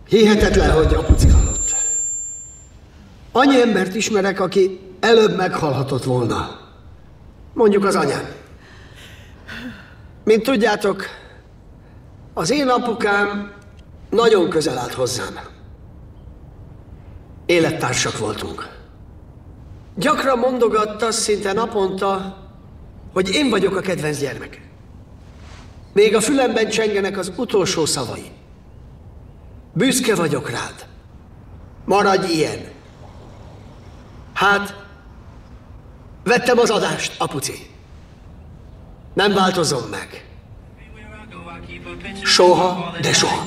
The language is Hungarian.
Hihetetlen, hogy apuci halott. Annyi embert ismerek, aki előbb meghalhatott volna. Mondjuk az anyám. Mint tudjátok, az én apukám nagyon közel állt hozzám. Élettársak voltunk. Gyakran mondogatta, szinte naponta, hogy én vagyok a kedvenc gyermeke. Még a fülemben csengenek az utolsó szavai. Büszke vagyok rád. Maradj ilyen. Hát, vettem az adást, apuci. Nem változom meg. Soha, de soha.